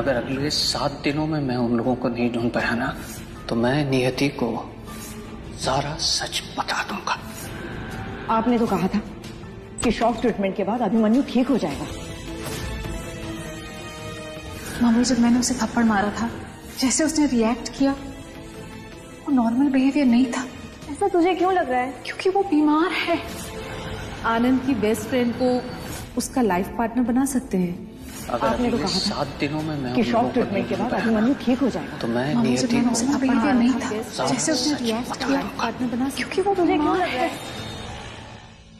अगर अगले 7 दिनों में मैं उन लोगों को नहीं ढूंढ पाया ना, तो मैं नियति को सारा सच बता दूंगा। आपने तो कहा था कि शॉक ट्रीटमेंट के बाद अभिमन्यु ठीक हो जाएगा। मम्मी, जब मैंने उसे थप्पड़ मारा था, जैसे उसने रिएक्ट किया, वो नॉर्मल बिहेवियर नहीं था। ऐसा तुझे क्यों लग रहा है? क्योंकि वो बीमार है। आनंद की बेस्ट फ्रेंड को उसका लाइफ पार्टनर बना सकते हैं। अगर आपने तो अगले कहा था 7 दिनों में मैं कि शॉक ट्रीटमेंट के बाद अभिमन्यु ठीक हो जाएगा। तो मैं मम्मी, जब नियति मैंने को उसे थप्पड़ मारा नहीं था, सारा जैसे उसने सच रिएक्ट बता किया, दूंगा। पार्टनर बना सकते। क्योंकि वो तुझे क्यों लग रहा है?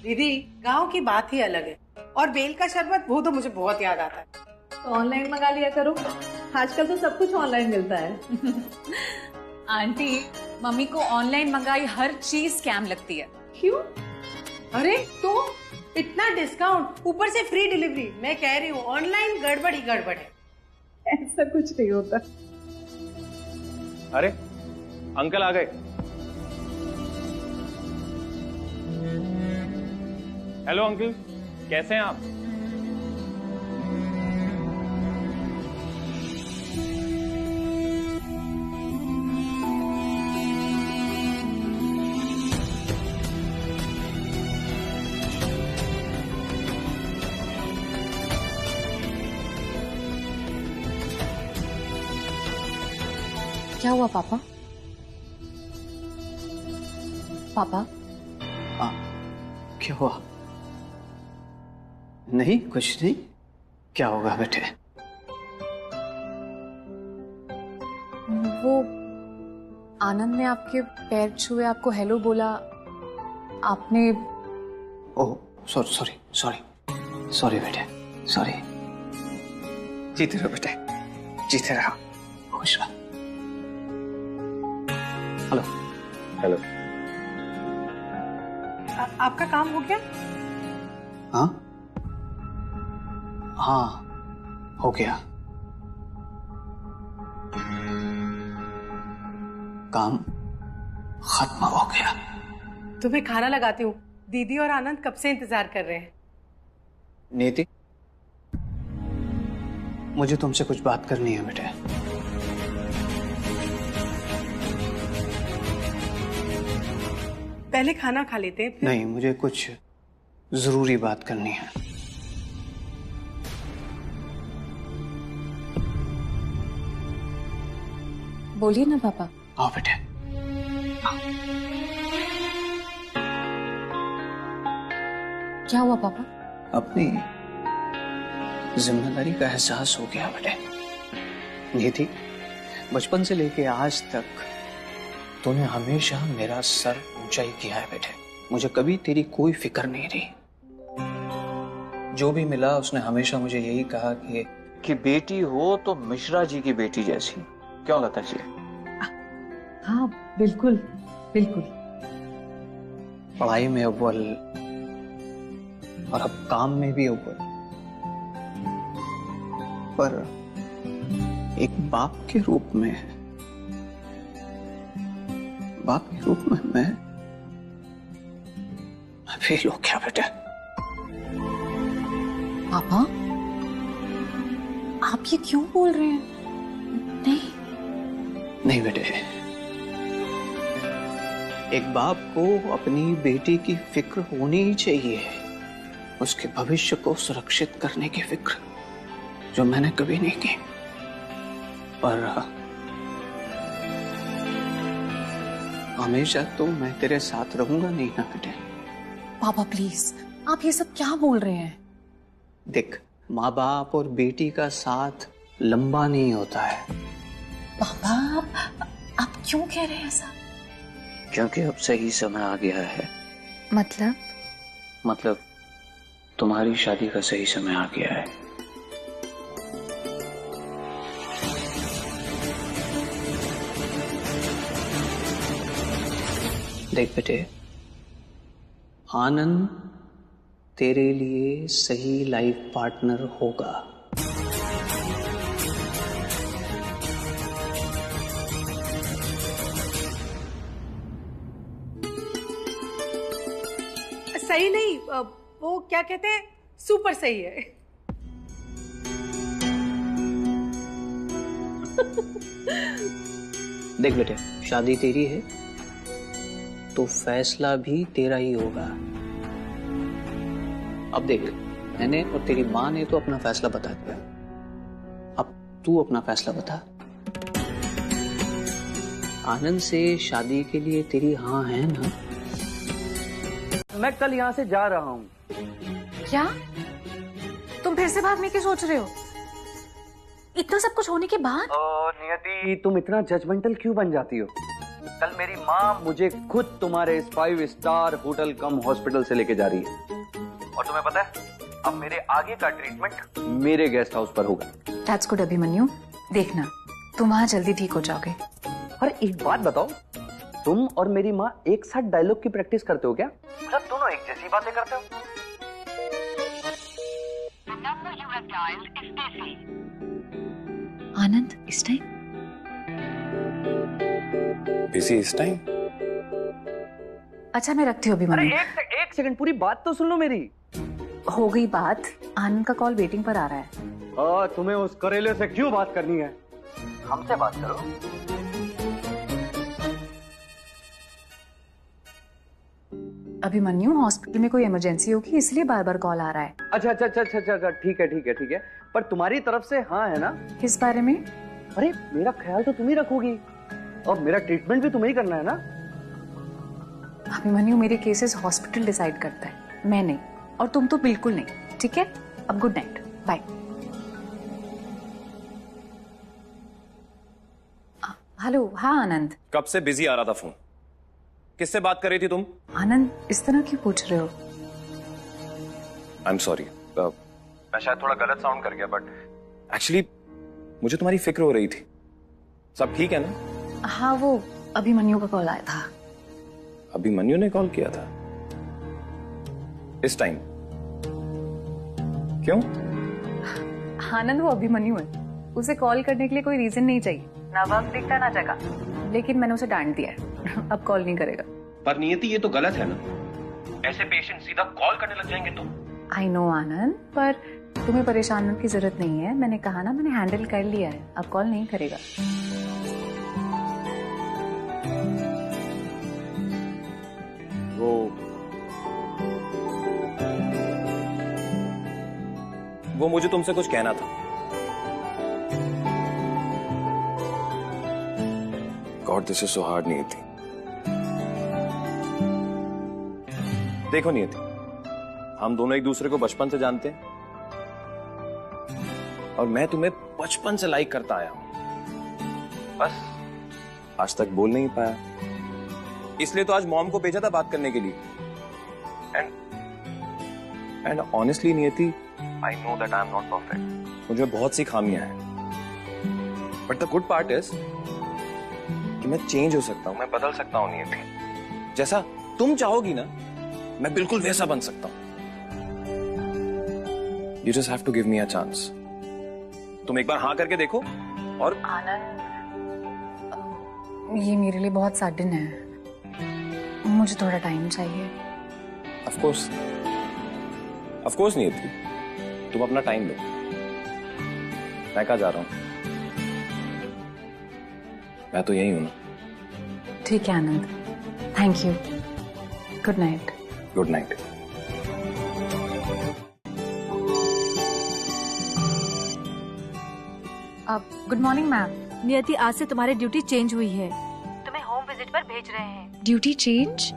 दीदी, गांव की बात ही अलग है। और बेल का शरबत, वो तो मुझे बहुत याद आता है। तो ऑनलाइन मंगा लिया करो, आजकल तो सब कुछ ऑनलाइन मिलता है। आंटी, मम्मी को ऑनलाइन मंगाई हर चीज स्कैम लगती है। क्यों? अरे तो इतना डिस्काउंट, ऊपर से फ्री डिलीवरी। मैं कह रही हूँ ऑनलाइन गड़बड़ ही गड़बड़ है। ऐसा कुछ नहीं होता। अरे अंकल आ गए। हेलो अंकल, कैसे हैं आप? क्या हुआ पापा? पापा, क्या हुआ? नहीं, कुछ नहीं। क्या होगा बेटे? वो आनंद ने आपके पैर छुए, आपको हेलो बोला, आपने... ओह सॉरी बेटे, सॉरी। जीते रहो बेटे, जीते रहो, खुश रहो। हेलो। आपका काम हो गया? हाँ, हो गया। काम खत्म हो गया। तो मैं खाना लगाती हूँ। दीदी और आनंद कब से इंतजार कर रहे हैं। नियति, मुझे तुमसे कुछ बात करनी है बेटे। पहले खाना खा लेते हैं फिर। नहीं, मुझे कुछ जरूरी बात करनी है। बोलिए ना पापा। आओ बेटे, आओ। क्या हुआ पापा? अपनी जिम्मेदारी का एहसास हो गया बेटे। नियति, बचपन से लेके आज तक तूने हमेशा मेरा सर ऊंचाई किया है बेटे। मुझे कभी तेरी कोई फिक्र नहीं रही। जो भी मिला उसने हमेशा मुझे यही कहा कि बेटी हो तो मिश्रा जी की बेटी जैसी। क्यों लता जी? हाँ बिल्कुल बिल्कुल। पढ़ाई में अव्वल और अब काम में भी अव्वल। पर एक बाप के रूप में मैं फेल हो गया बेटा। पापा, आप ये क्यों बोल रहे हैं? नहीं बेटे, एक बाप को अपनी बेटी की फिक्र होनी ही चाहिए, उसके भविष्य को सुरक्षित करने की फिक्र, जो मैंने कभी नहीं की। पर हमेशा तो मैं तेरे साथ रहूंगा नहीं ना बेटे। पापा प्लीज, आप ये सब क्या बोल रहे हैं? देख, माँ बाप और बेटी का साथ लंबा नहीं होता है। पापा, आप क्यों कह रहे हैं ऐसा? क्योंकि अब सही समय आ गया है। मतलब तुम्हारी शादी का सही समय आ गया है। देख बेटे, आनंद तेरे लिए सही लाइफ पार्टनर होगा। सही नहीं, वो क्या कहते हैं, सुपर सही है। देख बेटे, शादी तेरी है तो फैसला भी तेरा ही होगा। अब देख, मैंने और तेरी माँ ने तो अपना फैसला बता दिया, अब तू अपना फैसला बता। आनंद से शादी के लिए तेरी हाँ है ना? मैं कल यहाँ से जा रहा हूँ। क्या तुम फिर से भागने की सोच रहे हो? इतना सब कुछ होने के बाद? नियति, तुम इतना जजमेंटल क्यों बन जाती हो? कल मेरी माँ मुझे खुद तुम्हारे इस 5 स्टार होटल कम हॉस्पिटल से लेके जा रही है, और तुम्हें पता है अब मेरे आगे का ट्रीटमेंट मेरे गेस्ट हाउस पर होगा। That's good अभिमन्यु, देखना तुम वहां जल्दी ठीक हो जाओगे। और एक बात बताओ, तुम और मेरी माँ एक साथ डायलॉग की प्रैक्टिस करते हो क्या? मतलब दोनों एक जैसी बातें करते हो? आनंद, इस टाइम बिजी इस टाइम? अच्छा मैं रखती हूँ अभिमन्यु। एक सेकंड, पूरी बात तो सुन लो मेरी। हो गई बात, आनंद का कॉल वेटिंग पर आ रहा है। तुम्हें उस करेले से क्यों बात करनी है? हमसे बात करो। अभिमन्यु, हॉस्पिटल में कोई इमरजेंसी होगी इसलिए बार बार कॉल आ रहा है। अच्छा, ठीक है। पर तुम्हारी तरफ से हाँ है ना? किस बारे में? अरे मेरा ख्याल तो तुम ही रखोगी, और मेरा ट्रीटमेंट भी तुम्हें ही करना है ना? अभिमन्यु, मेरे केसेस हॉस्पिटल डिसाइड करता है, मैं नहीं, और तुम तो बिल्कुल नहीं। ठीक है, अब गुड नाइट, बाय। हेलो, हाँ आनंद। कब से बिजी आ रहा था फोन, किससे बात कर रही थी तुम? आनंद, इस तरह क्यों पूछ रहे हो? आई एम सॉरी, मैं शायद थोड़ा गलत साउंड कर गया, बट एक्चुअली मुझे तुम्हारी फिक्र हो रही थी। सब ठीक है ना? हाँ, वो अभिमन्यु का कॉल आया था। अभिमन्यु ने कॉल किया था इस टाइम? क्यों? आनंद, वो अभिमन्यु है, उसे कॉल करने के लिए कोई रीजन नहीं चाहिए, ना वक्त दिखता ना जगह, लेकिन मैंने उसे डांट दिया है, अब कॉल नहीं करेगा। पर नियति, ये तो गलत है ना, ऐसे पेशेंट सीधा कॉल करने लग जाएंगे तो। आई नो आनंद, पर तुम्हें परेशान होने की जरूरत नहीं है, मैंने कहा ना, मैंने हैंडल कर लिया है, अब कॉल नहीं करेगा। वो मुझे तुमसे कुछ कहना था। God, this is so hard नियति। देखो नियति, हम दोनों एक दूसरे को बचपन से जानते हैं, और मैं तुम्हें बचपन से लाइक करता आया हूं, बस आज तक बोल नहीं पाया, इसलिए तो आज मॉम को भेजा था बात करने के लिए। एंड ऑनेस्टली नियति, I know that I am not perfect. मुझे बहुत सी खामियां हैं, but the good part is कि मैं चेंज हो सकता हूं, मैं बदल सकता हूं नियति। जैसा तुम चाहोगी ना, मैं बिल्कुल वैसा बन सकता हूं। You just have to give me a chance. तुम एक बार हाँ करके देखो। और आनंद, ये मेरे लिए बहुत सडन है, मुझे थोड़ा टाइम चाहिए। Of course नियति, तुम अपना टाइम लो। मैं कहाँ जा रहा हूं? मैं तो यही हूं ना। ठीक है Anand, thank you, good night. Good night. Good morning ma'am. Niyati, आज से तुम्हारी ड्यूटी चेंज हुई है, तुम्हें होम विजिट पर भेज रहे हैं। Duty change?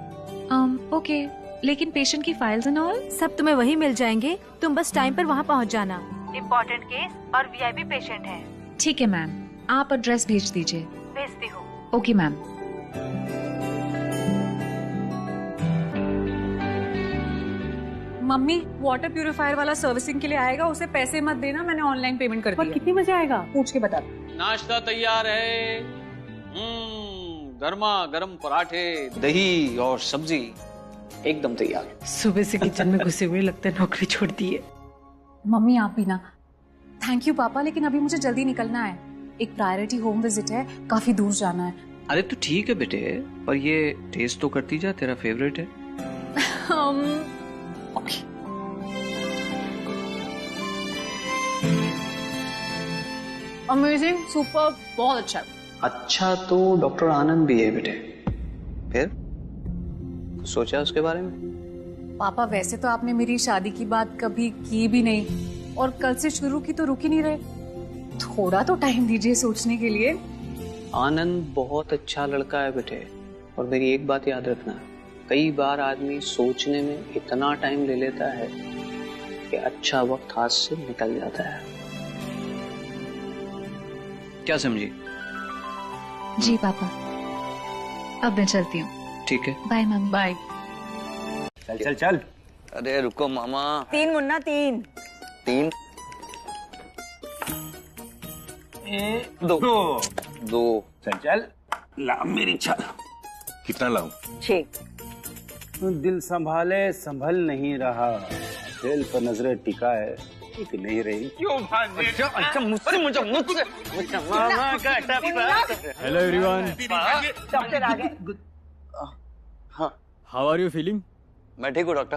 ओके, लेकिन पेशेंट की फाइल्स एंड ऑल सब तुम्हें वही मिल जाएंगे, तुम बस टाइम पर वहाँ पहुँच जाना। इम्पोर्टेंट केस और वीआईपी पेशेंट है। ठीक है मैम, आप एड्रेस भेज दीजिए। भेजती हूँ। Okay ma'am. Mummy, water purifier वाला सर्विसिंग के लिए आएगा, उसे पैसे मत देना, मैंने ऑनलाइन पेमेंट कर दिया। कितनी बजे आएगा? पूछ के बता। नाश्ता तैयार है, गर्मा गर्म पराठे, दही और सब्जी एकदम तैयार। सुबह से किचन में घुसे हुए लगता है नौकरी छोड़ दी है। मम्मी आप भी ना। थैंक यू पापा, लेकिन अभी मुझे जल्दी निकलना है, एक प्रायोरिटी होम विजिट है, काफी दूर जाना है। अरे तो ठीक है बेटे, पर ये टेस्ट तो करती जा, तेरा फेवरेट है। ओके। अमेजिंग, सुपर, बहुत अच्छा है। अच्छा तो डॉक्टर आनंद भी है बेटे। फिर कुछ सोचा उसके बारे में? पापा वैसे तो आपने मेरी शादी की बात कभी की भी नहीं, और कल से शुरू की तो रुक ही नहीं रहे। थोड़ा तो टाइम दीजिए सोचने के लिए। आनंद बहुत अच्छा लड़का है बेटे, और मेरी एक बात याद रखना, कई बार आदमी सोचने में इतना टाइम ले लेता है कि अच्छा वक्त हाथ से निकल जाता है। क्या समझी? जी पापा, अब मैं चलती हूँ। ठीक है, बाय मम्मी। बाय। चल चल चल। अरे रुको मामा। 3 मुन्ना 3। 3 2 2। चल चल ला मेरी छाल। कितना लाऊं? 6। दिल संभाले संभल नहीं रहा, दिल पर नजरें टिका है टिक नहीं रही। क्यों भांजे? अच्छा मुझसे मामा का टप्पा। Hello everyone. डॉक्टर आ गए। हाँ, हाउ आर यू फीलिंग? मैं ठीक हूँ डॉक्टर।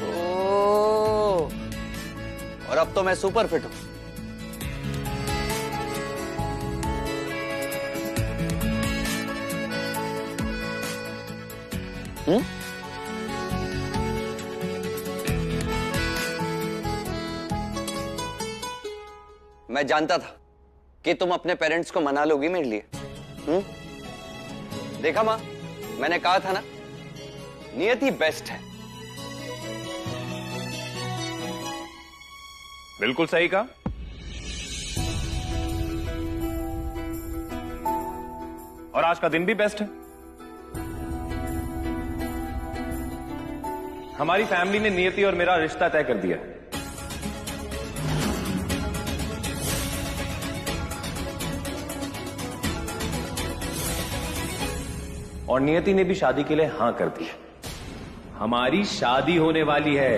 ओह, और अब तो मैं सुपर फिट हूँ। मैं जानता था कि तुम अपने पेरेंट्स को मना लोगी मेरे लिए। देखा माँ, मैंने कहा था ना, नियति बेस्ट है। बिल्कुल सही कहा। और आज का दिन भी बेस्ट है। हमारी फैमिली ने नियति और मेरा रिश्ता तय कर दिया है। और नियति ने भी शादी के लिए हां कर दी। हमारी शादी होने वाली है।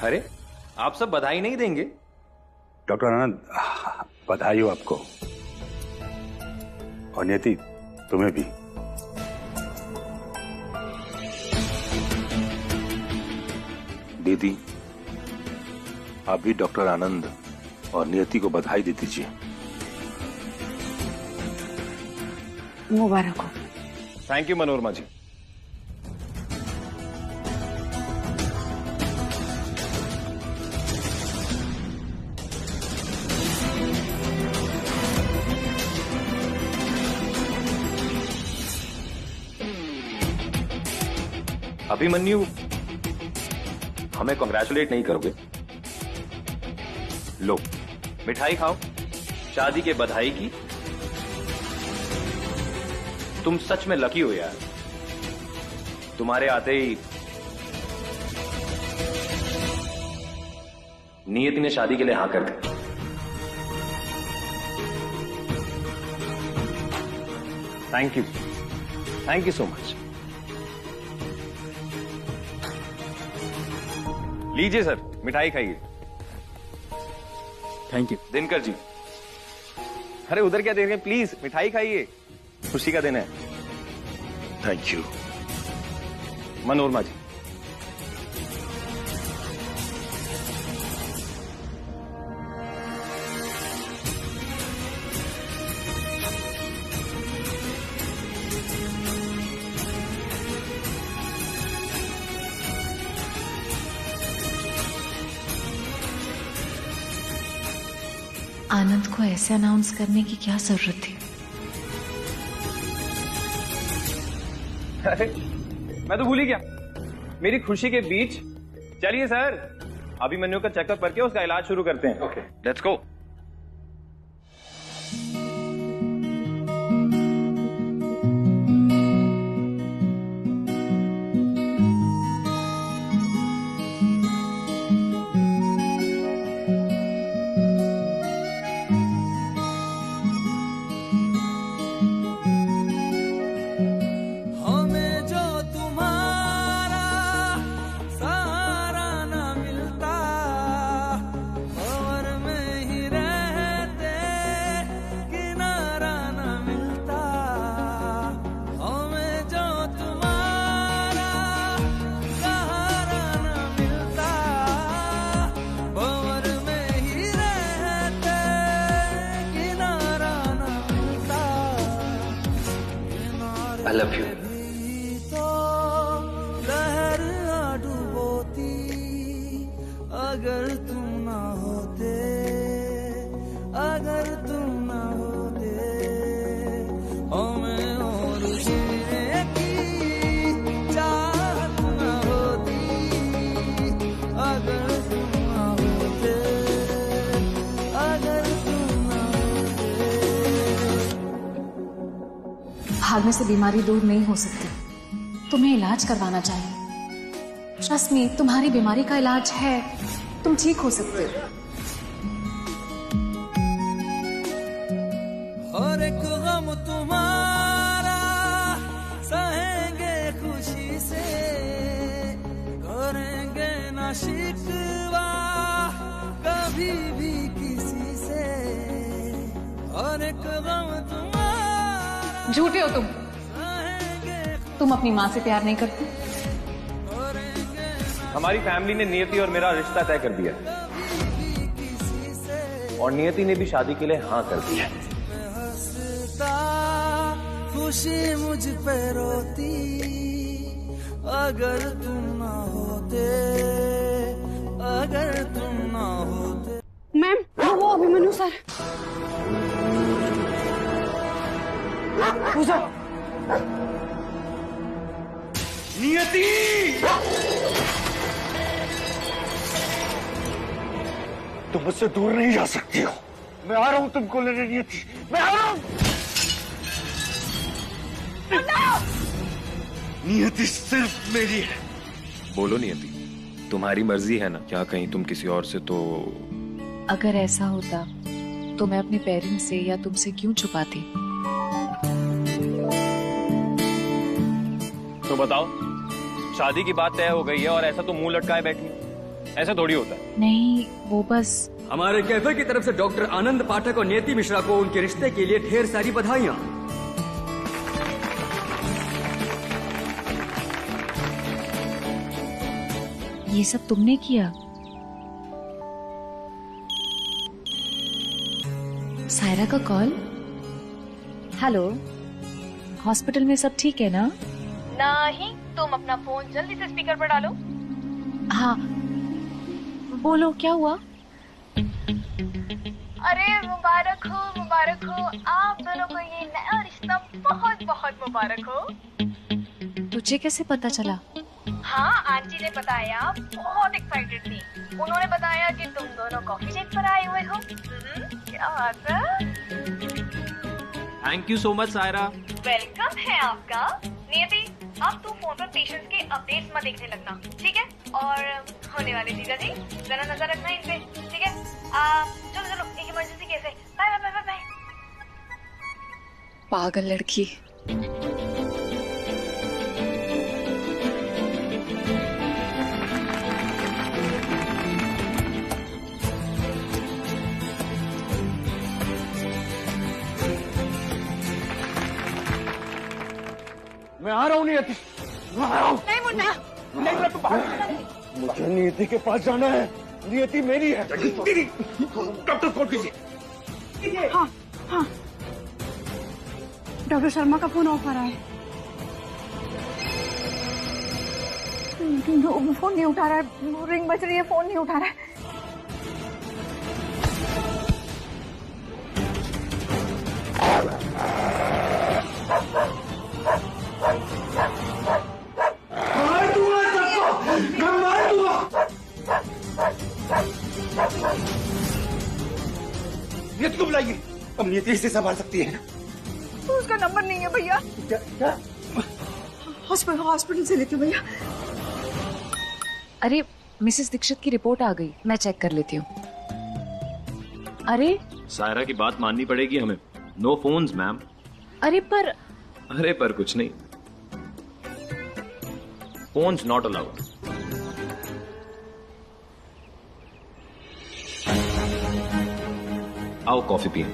अरे आप सब बधाई नहीं देंगे? डॉक्टर आनंद, बधाई हो आपको, और नियति तुम्हें भी। दीदी, आप भी डॉक्टर आनंद और नियति को बधाई दे दीजिए। मुबारक हो। थैंक यू मनोरमा जी। अभिमन्यु, हमें कांग्रेचुलेट नहीं करोगे? लो मिठाई खाओ, शादी के बधाई की। तुम सच में लकी हो यार, तुम्हारे आते ही नियति ने शादी के लिए हां कर दी। Thank you so much. लीजिए सर, मिठाई खाइए। Thank you. दिनकर जी, अरे उधर क्या देख रहे हैं, प्लीज मिठाई खाइए, खुशी का दिन है। Thank you. मनोरमा जी, आनंद को ऐसे अनाउंस करने की क्या जरूरत थी? अरे मैं तो भूल ही गया, मेरी खुशी के बीच। चलिए सर, अभिमन्यु का चेकअप करके उसका इलाज शुरू करते हैं। Okay, let's go. हमें जो तुम्हारा सहारा आई लव यू। अगर तुम ना होते, अगर तुम ना होते, हमें और जीने की चाहत ना होती, अगर तुम ना होते, अगर तुम ना होते। भागने से बीमारी दूर नहीं हो सकती, तुम्हें इलाज करवाना चाहिए। ट्रस्ट मी, तुम्हारी बीमारी का इलाज है, तुम ठीक हो सकते हो। और एक गम तुम्हारा सहेंगे खुशी से, करेंगे ना शिकवा कभी भी किसी से। और एक गम तुम्हारा। झूठे हो तुम अपनी माँ से प्यार नहीं करते। हमारी फैमिली ने नियति और मेरा रिश्ता तय कर दिया और नियति ने भी शादी के लिए हाँ कर दिया। खुशी मुझ पे रोती, अगर तुम ना होते, अगर तुम ना होते। मैम, वो अभिमन्यु सर। पूजा। नियति! तुम मुझसे दूर नहीं जा सकती हो। मैं आ रहा हूं तुमको लेने, नियति। मैं आ रहा हूं। नियति सिर्फ मेरी है। बोलो नियति, तुम्हारी मर्जी है ना? क्या कहीं तुम किसी और से तो? अगर ऐसा होता तो मैं अपने पेरेंट्स से या तुमसे क्यों छुपाती? तो बताओ, शादी की बात तय हो गई है और ऐसा तो मुंह लटकाए बैठी, ऐसा थोड़ी होता है। नहीं, वो बस हमारे कैफे की तरफ से डॉक्टर आनंद पाठक और नियति मिश्रा को उनके रिश्ते के लिए ढेर सारी बधाइयां। ये सब तुमने किया? सायरा का कॉल। हेलो, हॉस्पिटल में सब ठीक है ना? नहीं, तुम अपना फोन जल्दी से स्पीकर पर डालो। हाँ, बोलो क्या हुआ? अरे मुबारक हो, आप दोनों को ये नया रिश्ता बहुत बहुत मुबारक हो। तुझे कैसे पता चला? हाँ, आंटी ने बताया, बहुत एक्साइटेड थी। उन्होंने बताया कि तुम दोनों कॉफी डेट पर आए हुए हो। क्या बात है। Thank you so much Saira. Welcome है आपका। नियति, अब तू फोन पर पेशेंट्स के अपडेट्स मत देखने लगना, ठीक है? और होने वाले जीजा जी, जरा नजर रखना इन पे, ठीक है? चलो, एक इमरजेंसी केस है। Bye bye bye bye. पागल लड़की। मैं आ रहा हूं नियति, मैं आ रहा हूं। नहीं मुन्ना, मुझे नियति के पास जाना है। नियति मेरी है। डॉक्टर फोन कीजिए। हाँ। डॉक्टर शर्मा का फोन ऑफ आ रहा है। फोन नहीं उठा रहा है, रिंग बज रही है, फोन नहीं उठा रहा है। मार दूंगा सबको, मैं मार दूंगा। नियति को बुलाइए, अब नियति इसे संभाल सकती है। उसका नंबर नहीं है भैया। क्या? हॉस्पिटल से लेते भैया। अरे, मिसेस दीक्षित की रिपोर्ट आ गई, मैं चेक कर लेती हूँ। अरे सायरा की बात माननी पड़ेगी हमें। No phones ma'am. अरे पर कुछ नहीं, फोन्स नॉट अलाउड। आओ कॉफी पिए।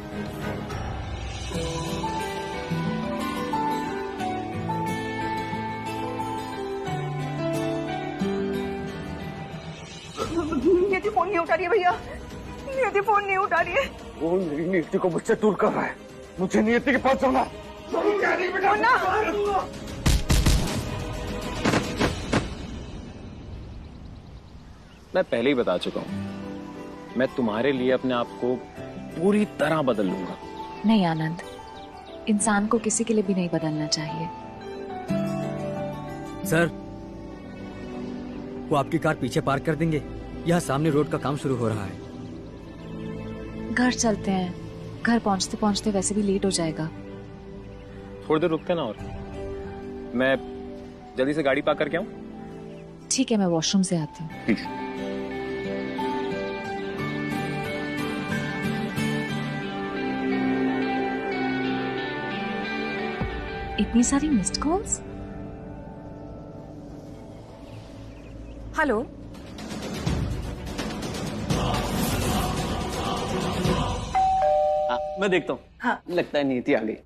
नियति फोन नहीं उठा रही है भैया, नियति फोन नहीं उठा रही है। वो मेरी नियति को मुझसे दूर कर रहा है। मुझे नियति के पास जाना। मुन्ना, मैं पहले ही बता चुका हूं, मैं तुम्हारे लिए अपने आप को पूरी तरह बदल लूंगा। नहीं आनंद, इंसान को किसी के लिए भी नहीं बदलना चाहिए। सर, वो आपकी कार पीछे पार्क कर देंगे? यहाँ सामने रोड का काम शुरू हो रहा है। घर चलते हैं, घर पहुंचते पहुंचते वैसे भी लेट हो जाएगा। थोड़ी देर रुकते ना, और मैं जल्दी से गाड़ी पार्क करके आऊं? ठीक है, मैं वॉशरूम से आती हूँ। प्लीज। इतनी सारी मिस्ड कॉल्स। हेलो, मैं देखता हूँ। हाँ, लगता है नीति आ गई।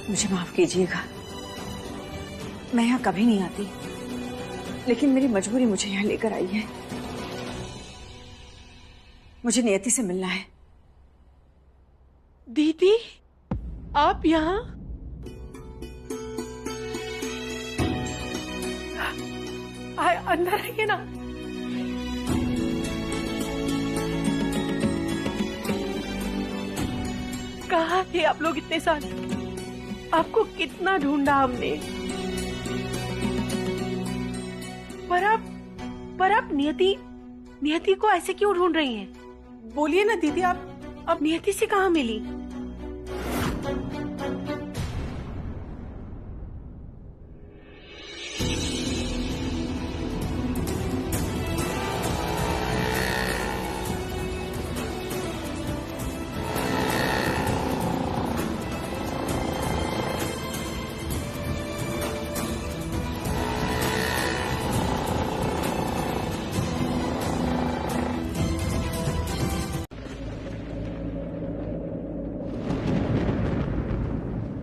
मुझे माफ कीजिएगा, मैं यहाँ कभी नहीं आती, लेकिन मेरी मजबूरी मुझे यहाँ लेकर आई है। मुझे नियति से मिलना है। दीदी, आप यहाँ? अंदर आइए ना। कहाँ थे आप लोग इतने साल? आपको कितना ढूंढा हमने। पर आप नियति को ऐसे क्यों ढूंढ रही हैं? बोलिए ना दीदी, आप नियति से कहाँ मिली?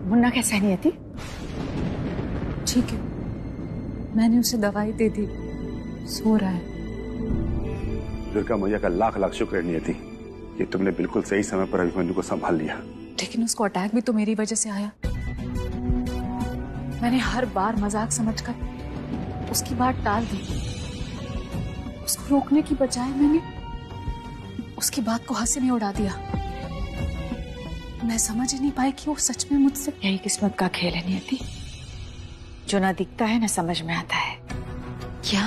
मुन्ना कैसा है नियति? ठीक है, मैंने उसे दवाई दे दी, सो रहा है। दुर्गा मैया का लाख लाख शुक्र है नियति, ये तुमने बिल्कुल सही समय पर अभिमन्यु को संभाल लिया। लेकिन उसको अटैक भी तो मेरी वजह से आया। मैंने हर बार मजाक समझकर उसकी बात टाल दी। उसको रोकने की बजाय मैंने उसकी बात को हंसी में उड़ा दिया। मैं समझ ही नहीं पाई कि वो सच में मुझसे। यही किस्मत का खेल है नियति, जो ना दिखता है ना समझ में आता है। क्या?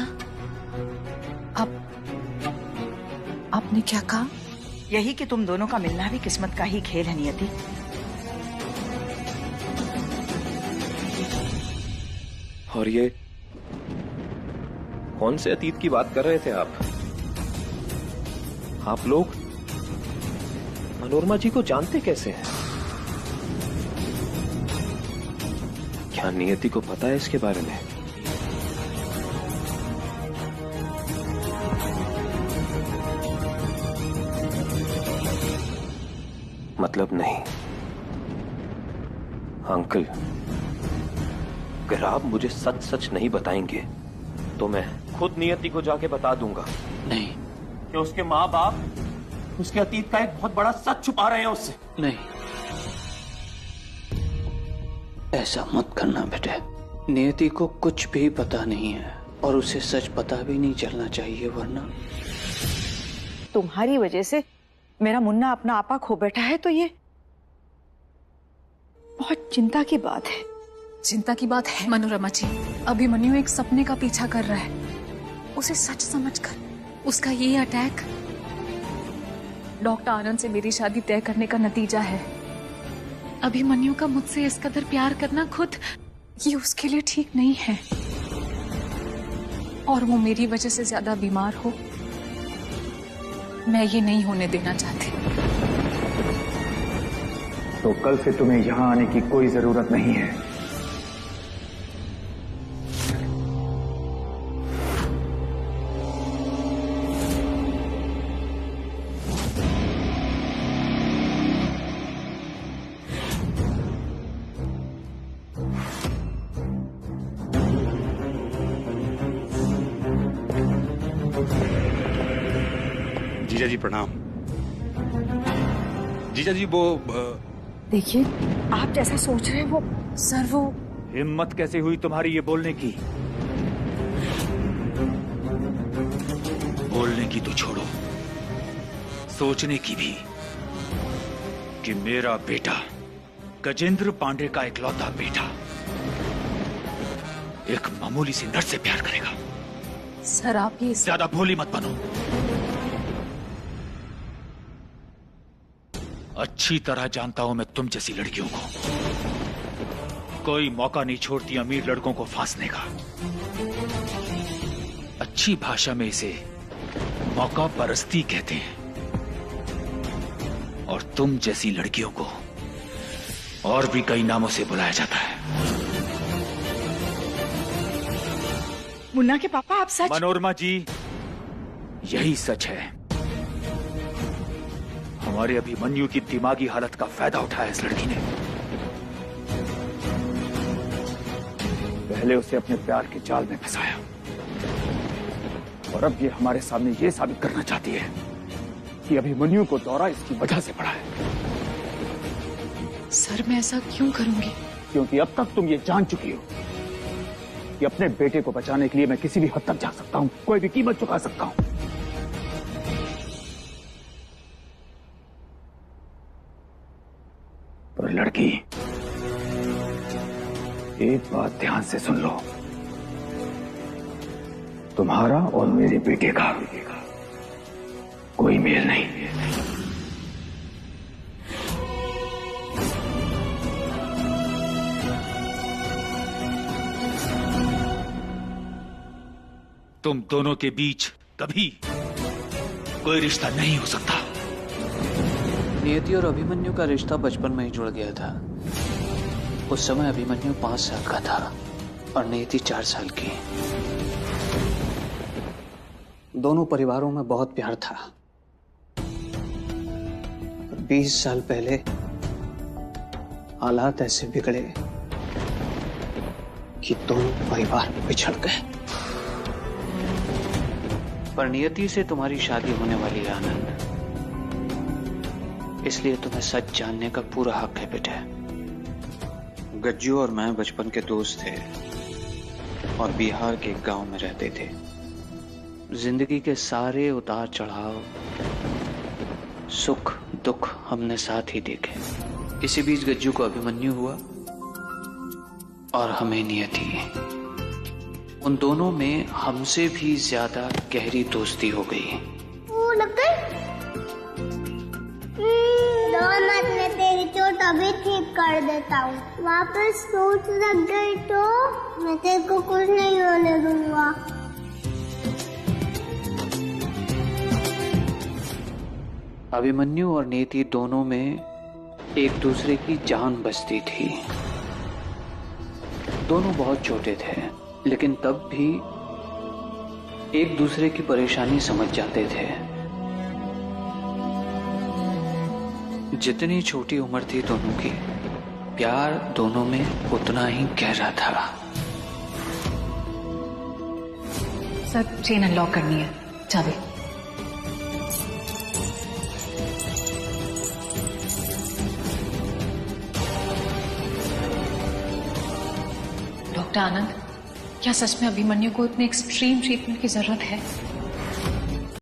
आपने क्या कहा? यही कि तुम दोनों का मिलना भी किस्मत का ही खेल है नियति। और ये कौन से अतीत की बात कर रहे थे आप लोग मनोरमा जी को जानते कैसे हैं? क्या नियति को पता है इसके बारे में? मतलब नहीं अंकल, अगर आप मुझे सच सच नहीं बताएंगे तो मैं खुद नियति को जाके बता दूंगा। नहीं, कि उसके माँ बाप उसके अतीत का एक बहुत बड़ा सच छुपा रहे हैं उससे। नहीं, ऐसा मत करना बेटे। नियति को कुछ भी पता नहीं है और उसे सच पता भी नहीं चलना चाहिए, वरना तुम्हारी वजह से मेरा मुन्ना अपना आपा खो बैठा है, तो ये बहुत चिंता की बात है। चिंता की बात है मनोरमा जी। अभिमन्यु एक सपने का पीछा कर रहा है, उसे सच समझकर उसका ये अटैक डॉक्टर आनंद से मेरी शादी तय करने का नतीजा है। अभिमन्यु का मुझसे इस कदर प्यार करना खुद ये उसके लिए ठीक नहीं है। और वो मेरी वजह से ज्यादा बीमार हो, मैं ये नहीं होने देना चाहती। तो कल से तुम्हें यहां आने की कोई जरूरत नहीं है। जीजा जी प्रणाम। जीजा जी वो देखिए, आप जैसा सोच रहे हैं वो सर, वो हिम्मत कैसे हुई तुम्हारी ये बोलने की? बोलने की तो छोड़ो, सोचने की भी, कि मेरा बेटा गजेंद्र पांडे का इकलौता बेटा एक मामूली सी नर्स से प्यार करेगा। सर आप ये ज्यादा भोली मत बनो। अच्छी तरह जानता हूं मैं तुम जैसी लड़कियों को। कोई मौका नहीं छोड़ती अमीर लड़कों को फांसने का। अच्छी भाषा में इसे मौका परस्ती कहते हैं। और तुम जैसी लड़कियों को और भी कई नामों से बुलाया जाता है। मुन्ना के पापा, आप सच? मनोरमा जी, यही सच है। हमारे अभिमन्यु की दिमागी हालत का फायदा उठाया इस लड़की ने। पहले उसे अपने प्यार के जाल में फंसाया और अब ये हमारे सामने ये साबित करना चाहती है कि अभिमन्यु को दौरा इसकी वजह से पड़ा है। सर मैं ऐसा क्यों करूंगी? क्योंकि अब तक तुम ये जान चुकी हो कि अपने बेटे को बचाने के लिए मैं किसी भी हद तक जा सकता हूं, कोई भी कीमत चुका सकता हूं। पर लड़की, एक बात ध्यान से सुन लो, तुम्हारा और मेरे बेटे का कोई मेल नहीं। तुम दोनों के बीच कभी कोई रिश्ता नहीं हो सकता। नियति और अभिमन्यु का रिश्ता बचपन में ही जुड़ गया था। उस समय अभिमन्यु 5 साल का था और नियति 4 साल की। दोनों परिवारों में बहुत प्यार था। 20 साल पहले हालात ऐसे बिगड़े कि दोनों परिवार बिछड़ गए। पर नियति से तुम्हारी शादी होने वाली है आनंद, इसलिए तुम्हें सच जानने का पूरा हक है बेटा। गज्जू और मैं बचपन के दोस्त थे और बिहार के एक गांव में रहते थे। जिंदगी के सारे उतार चढ़ाव, सुख दुख हमने साथ ही देखे। इसी बीच गज्जू को अभिमन्यु हुआ और हमें नियति। उन दोनों में हमसे भी ज्यादा गहरी दोस्ती हो गई। वो लग गई? मत, मैं तेरी चोट अभी ठीक कर देता हूँ। वापस चोट लग गई तो मैं तेरे को कुछ नहीं होने दूंगा। अभिमन्यु और नियति दोनों में एक दूसरे की जान बसती थी। दोनों बहुत छोटे थे, लेकिन तब भी एक दूसरे की परेशानी समझ जाते थे। जितनी छोटी उम्र थी दोनों की, प्यार दोनों में उतना ही गहरा था। सर चेन अनलॉक करनी है, चाबी। डॉक्टर आनंद, क्या सच में अभिमन्यु को इतने एक्सट्रीम ट्रीटमेंट की जरूरत है?